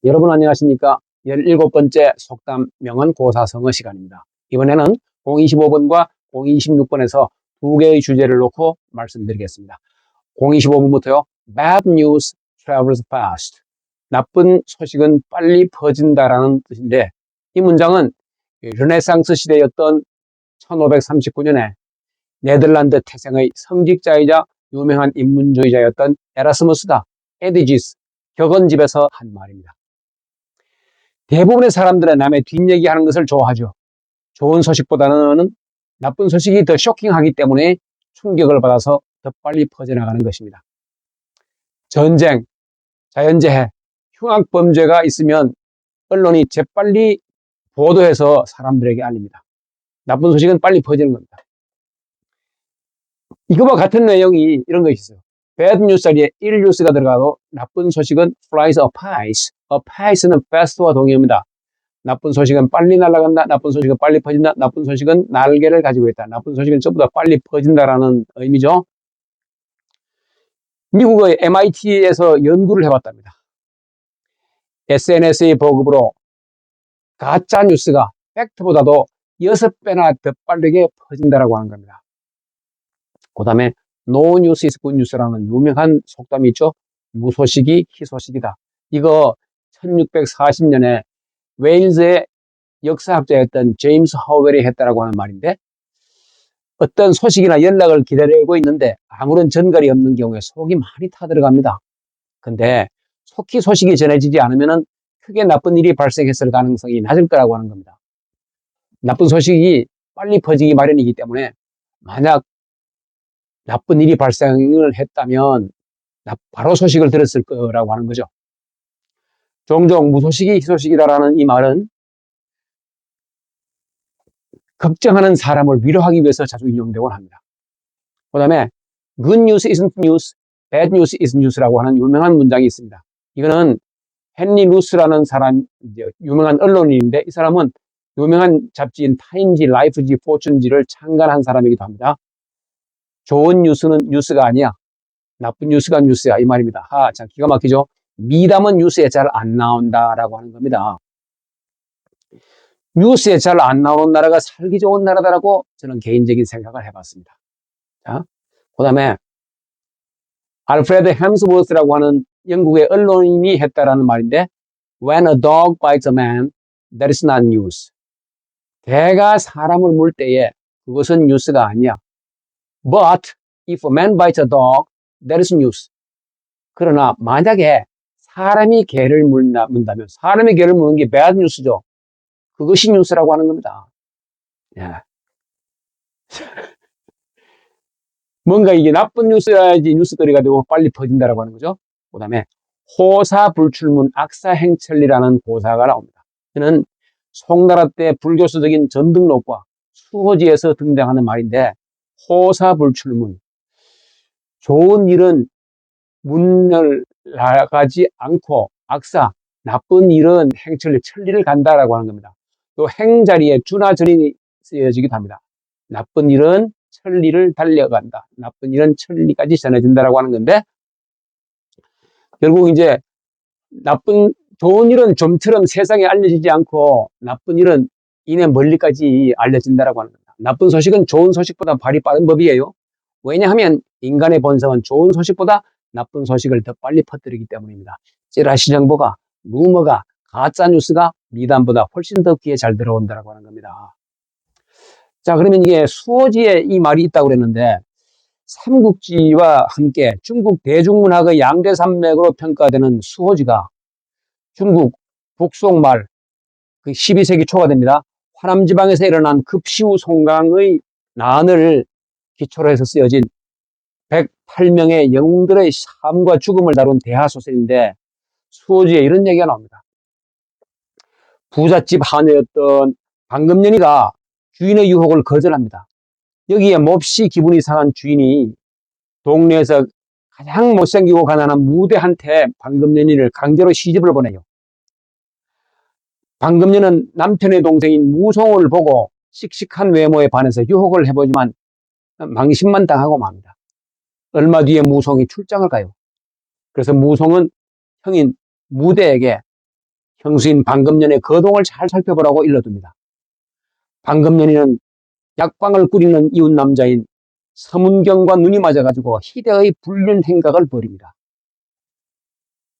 여러분 안녕하십니까? 17번째 속담 명언고사성어 시간입니다. 이번에는 025번과 026번에서 두 개의 주제를 놓고 말씀드리겠습니다. 025번부터요. Bad news travels fast. 나쁜 소식은 빨리 퍼진다라는 뜻인데, 이 문장은 르네상스 시대였던 1539년에 네덜란드 태생의 성직자이자 유명한 인문주의자였던 에라스무스가 에디지스 격언집에서 한 말입니다. 대부분의 사람들은 남의 뒷얘기하는 것을 좋아하죠. 좋은 소식보다는 나쁜 소식이 더 쇼킹하기 때문에 충격을 받아서 더 빨리 퍼져나가는 것입니다. 전쟁, 자연재해, 흉악범죄가 있으면 언론이 재빨리 보도해서 사람들에게 알립니다. 나쁜 소식은 빨리 퍼지는 겁니다. 이거와 같은 내용이 이런 것이 있어요. bad news 자리에 ill news가 들어가도 나쁜 소식은 flies apace. apace는 fast와 동의어입니다. 나쁜 소식은 빨리 날아간다. 나쁜 소식은 빨리 퍼진다. 나쁜 소식은 날개를 가지고 있다. 나쁜 소식은 전부 다 빨리 퍼진다라는 의미죠. 미국의 MIT에서 연구를 해봤답니다. SNS의 보급으로 가짜 뉴스가 팩트보다도 6배나 더 빠르게 퍼진다라고 하는 겁니다. 그 다음에 No news is good news라는 유명한 속담이 있죠. 무소식이 희소식이다. 이거 1640년에 웨일즈의 역사학자였던 제임스 허웰이 했다라고 하는 말인데, 어떤 소식이나 연락을 기다리고 있는데 아무런 전갈이 없는 경우에 속이 많이 타들어갑니다. 근데 속히 소식이 전해지지 않으면 크게 나쁜 일이 발생했을 가능성이 낮을 거라고 하는 겁니다. 나쁜 소식이 빨리 퍼지기 마련이기 때문에 만약 나쁜 일이 발생을 했다면 바로 소식을 들었을 거라고 하는 거죠. 종종 무소식이 희소식이다라는 이 말은 걱정하는 사람을 위로하기 위해서 자주 인용되곤 합니다. 그 다음에 Good news isn't news, bad news is news라고 하는 유명한 문장이 있습니다. 이거는 헨리 루스라는 사람, 유명한 언론인인데, 이 사람은 유명한 잡지인 타임지, 라이프지, 포춘지를 창간한 사람이기도 합니다. 좋은 뉴스는 뉴스가 아니야. 나쁜 뉴스가 뉴스야. 이 말입니다. 참 기가 막히죠? 미담은 뉴스에 잘 안 나온다라고 하는 겁니다. 뉴스에 잘 안 나오는 나라가 살기 좋은 나라다라고 저는 개인적인 생각을 해봤습니다. 자, 그 다음에 알프레드 햄스워스라고 하는 영국의 언론인이 했다라는 말인데, When a dog bites a man, that is not news. 개가 사람을 물 때에 그것은 뉴스가 아니야. But if a man bites a dog, that is news. 그러나 만약에 사람이 개를 문다면, 사람이 개를 무는 게 bad news죠. 그것이 뉴스라고 하는 겁니다. 예. 뭔가 이게 나쁜 뉴스여야지 뉴스거리가 되고 빨리 퍼진다라고 하는 거죠. 그 다음에 호사불출문 악사행천리라는 고사가 나옵니다. 이는 송나라 때 불교서적인 전등록과 수호지에서 등장하는 말인데, 호사불출문, 좋은 일은 문을 나가지 않고 악사, 나쁜 일은 행천리, 천리를 간다라고 하는 겁니다. 또 행자리에 주나절이 쓰여지기도 합니다. 나쁜 일은 천리를 달려간다. 나쁜 일은 천리까지 전해진다라고 하는 건데, 결국 이제 좋은 일은 좀처럼 세상에 알려지지 않고 나쁜 일은 이내 멀리까지 알려진다라고 하는 겁니다. 나쁜 소식은 좋은 소식보다 발이 빠른 법이에요. 왜냐하면 인간의 본성은 좋은 소식보다 나쁜 소식을 더 빨리 퍼뜨리기 때문입니다. 찌라시 정보가, 루머가, 가짜 뉴스가 미담보다 훨씬 더 귀에 잘 들어온다라고 하는 겁니다. 자, 그러면 이게 수호지에 이 말이 있다고 그랬는데, 삼국지와 함께 중국 대중문학의 양대 산맥으로 평가되는 수호지가 중국 북송말 그 12세기 초가 됩니다. 화남지방에서 일어난 급시우 송강의 난을 기초로 해서 쓰여진 108명의 영웅들의 삶과 죽음을 다룬 대하소설인데, 수호지에 이런 얘기가 나옵니다. 부잣집 하녀였던 방금년이가 주인의 유혹을 거절합니다. 여기에 몹시 기분이 상한 주인이 동네에서 가장 못생기고 가난한 무대한테 방금년이를 강제로 시집을 보내요. 방금년은 남편의 동생인 무송을 보고 씩씩한 외모에 반해서 유혹을 해보지만 망신만 당하고 맙니다. 얼마 뒤에 무송이 출장을 가요. 그래서 무송은 형인 무대에게 형수인 방금년의 거동을 잘 살펴보라고 일러둡니다. 방금년이는 약방을 꾸리는 이웃 남자인 서문경과 눈이 맞아가지고 희대의 불륜 행각을 벌입니다.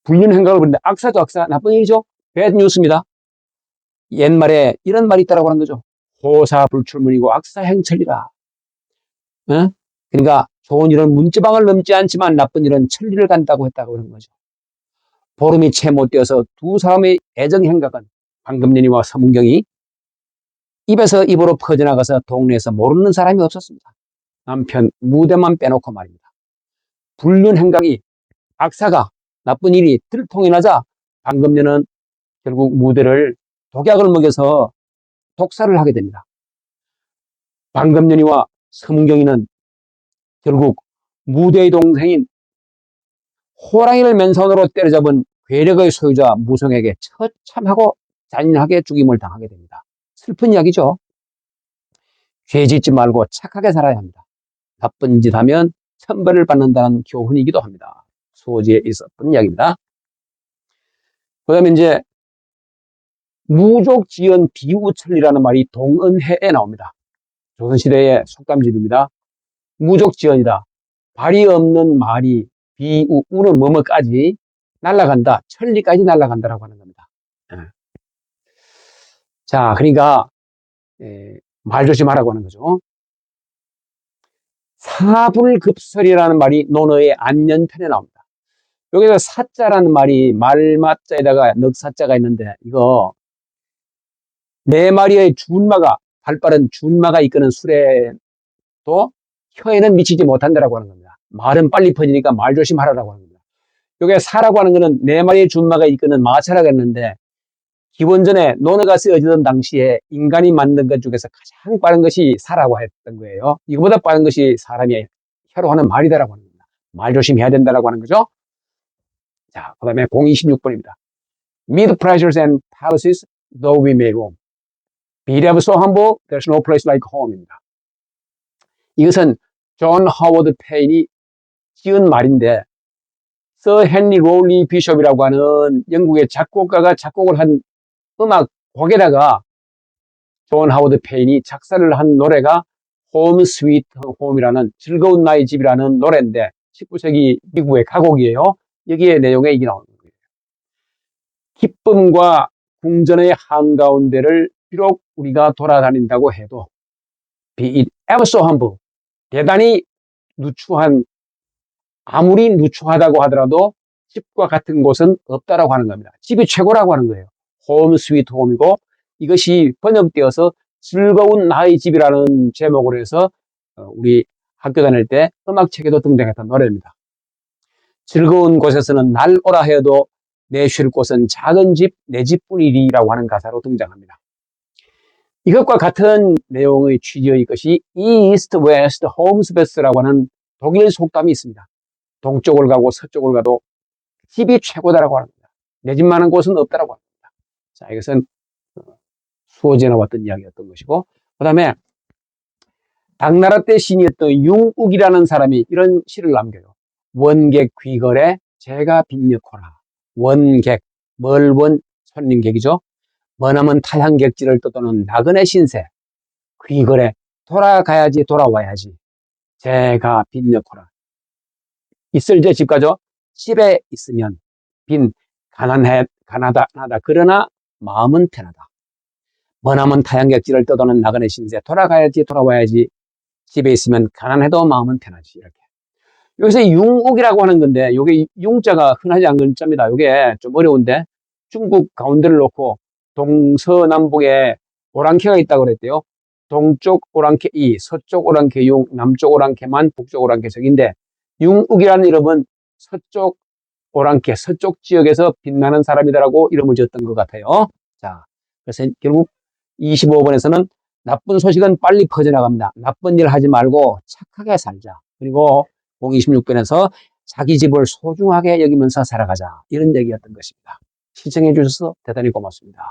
불륜 행각을 벌이는데 악사죠, 악사. 나쁜 일이죠. 배드 뉴스입니다. 옛말에 이런 말이 있다라고 하는 거죠. 호사불출문이고 악사행천리라. 어? 그러니까 좋은 일은 문지방을 넘지 않지만 나쁜 일은 천리를 간다고 했다고 그런 거죠. 보름이 채 못 되어서 두 사람의 애정 행각은 방금년이와 서문경이 입에서 입으로 퍼져나가서 동네에서 모르는 사람이 없었습니다. 남편 무대만 빼놓고 말입니다. 불륜 행각이 악사가 나쁜 일이 들통이 나자 방금년은 결국 무대를 독약을 먹여서 독살을 하게 됩니다. 방금년이와 서문경이는 결국 무대의 동생인 호랑이를 맨손으로 때려잡은 괴력의 소유자 무성에게 처참하고 잔인하게 죽임을 당하게 됩니다. 슬픈 이야기죠. 죄 짓지 말고 착하게 살아야 합니다. 나쁜 짓 하면 천벌을 받는다는 교훈이기도 합니다. 수호지에 있었던 이야기입니다. 그 다음에 이제 무족지연 비우천리라는 말이 동은해에 나옵니다. 조선시대의 속담집입니다. 무족지연이다. 발이 없는 말이 비우는 뭐뭐까지 날아간다. 천리까지 날아간다라고 하는 겁니다. 자, 그러니까 말 조심하라고 하는 거죠. 사불급설이라는 말이 논어의 안년편에 나옵니다. 여기서 사자라는 말이 말맞자에다가 넉사자가 있는데 이거 네 마리의 준마가 발빠른 준마가 이끄는 수레도 혀에는 미치지 못한다라고 하는 겁니다. 말은 빨리 퍼지니까 말 조심하라고 하는 겁니다. 여기 사라고 하는 것은 네 마리의 준마가 이끄는 마차라고 했는데 기원전에 논어가 쓰여지던 당시에 인간이 만든 것 중에서 가장 빠른 것이 사라고 했던 거예요. 이거보다 빠른 것이 사람이 혀로 하는 말이다라고 하는 겁니다. 말 조심해야 된다라고 하는 거죠. 자, 그 다음에 026번입니다. Mid pleasures and palaces, though we may roam. Be ever so humble, there's no place like home입니다. 이것은 존 하워드 페인이 지은 말인데 서 헨리 롤리 비숍이라고 하는 영국의 작곡가가 작곡을 한 음악 곡에다가 존 하워드 페인이 작사를 한 노래가 홈 스위트 홈이라는 즐거운 나의 집이라는 노래인데 19세기 미국의 가곡이에요. 여기에 내용에 이게 나오는 거예요. 기쁨과 궁전의 한가운데를 비록 우리가 돌아다닌다고 해도 be it ever so humble, 대단히 누추한, 아무리 누추하다고 하더라도 집과 같은 곳은 없다라고 하는 겁니다. 집이 최고라고 하는 거예요. 홈 스위트 홈이고 이것이 번역되어서 즐거운 나의 집이라는 제목으로 해서 우리 학교 다닐 때 음악책에도 등장했던 노래입니다. 즐거운 곳에서는 날 오라 해도 내 쉴 곳은 작은 집, 내 집뿐이리라고 하는 가사로 등장합니다. 이것과 같은 내용의 취지의 것이 East, West, Home's Best라고 하는 독일 속담이 있습니다. 동쪽을 가고 서쪽을 가도 집이 최고다라고 합니다. 내 집만한 곳은 없다라고 합니다. 자, 이것은 수호지에 나왔던 이야기였던 것이고, 그 다음에 당나라 때 신이었던 융욱이라는 사람이 이런 시를 남겨요. 원객 귀걸에 제가 빈력호라. 원객, 멀원 손님객이죠. 머나먼 타향객지를 떠도는 나그네 신세. 귀걸에 돌아가야지 돌아와야지. 제가 빈력호라. 있을제 집 가죠. 집에 있으면 가난하다. 그러나 마음은 편하다. 머나먼 타향객지를 떠도는 나그네 신세. 돌아가야지 돌아와야지. 집에 있으면 가난해도 마음은 편하지. 이렇게. 여기서 융욱이라고 하는 건데 이게 융자가 흔하지 않은 자입니다. 이게 좀 어려운데 중국 가운데를 놓고 동서남북에 오랑캐가 있다고 그랬대요. 동쪽 오랑캐 이, 서쪽 오랑캐 융, 남쪽 오랑캐만, 북쪽 오랑캐 적인데 융욱이라는 이름은 서쪽 오랑캐, 서쪽 지역에서 빛나는 사람이다라고 이름을 지었던 것 같아요. 자, 그래서 결국 25번에서는 나쁜 소식은 빨리 퍼져나갑니다. 나쁜 일 하지 말고 착하게 살자. 그리고 026번에서 자기 집을 소중하게 여기면서 살아가자. 이런 얘기였던 것입니다. 시청해 주셔서 대단히 고맙습니다.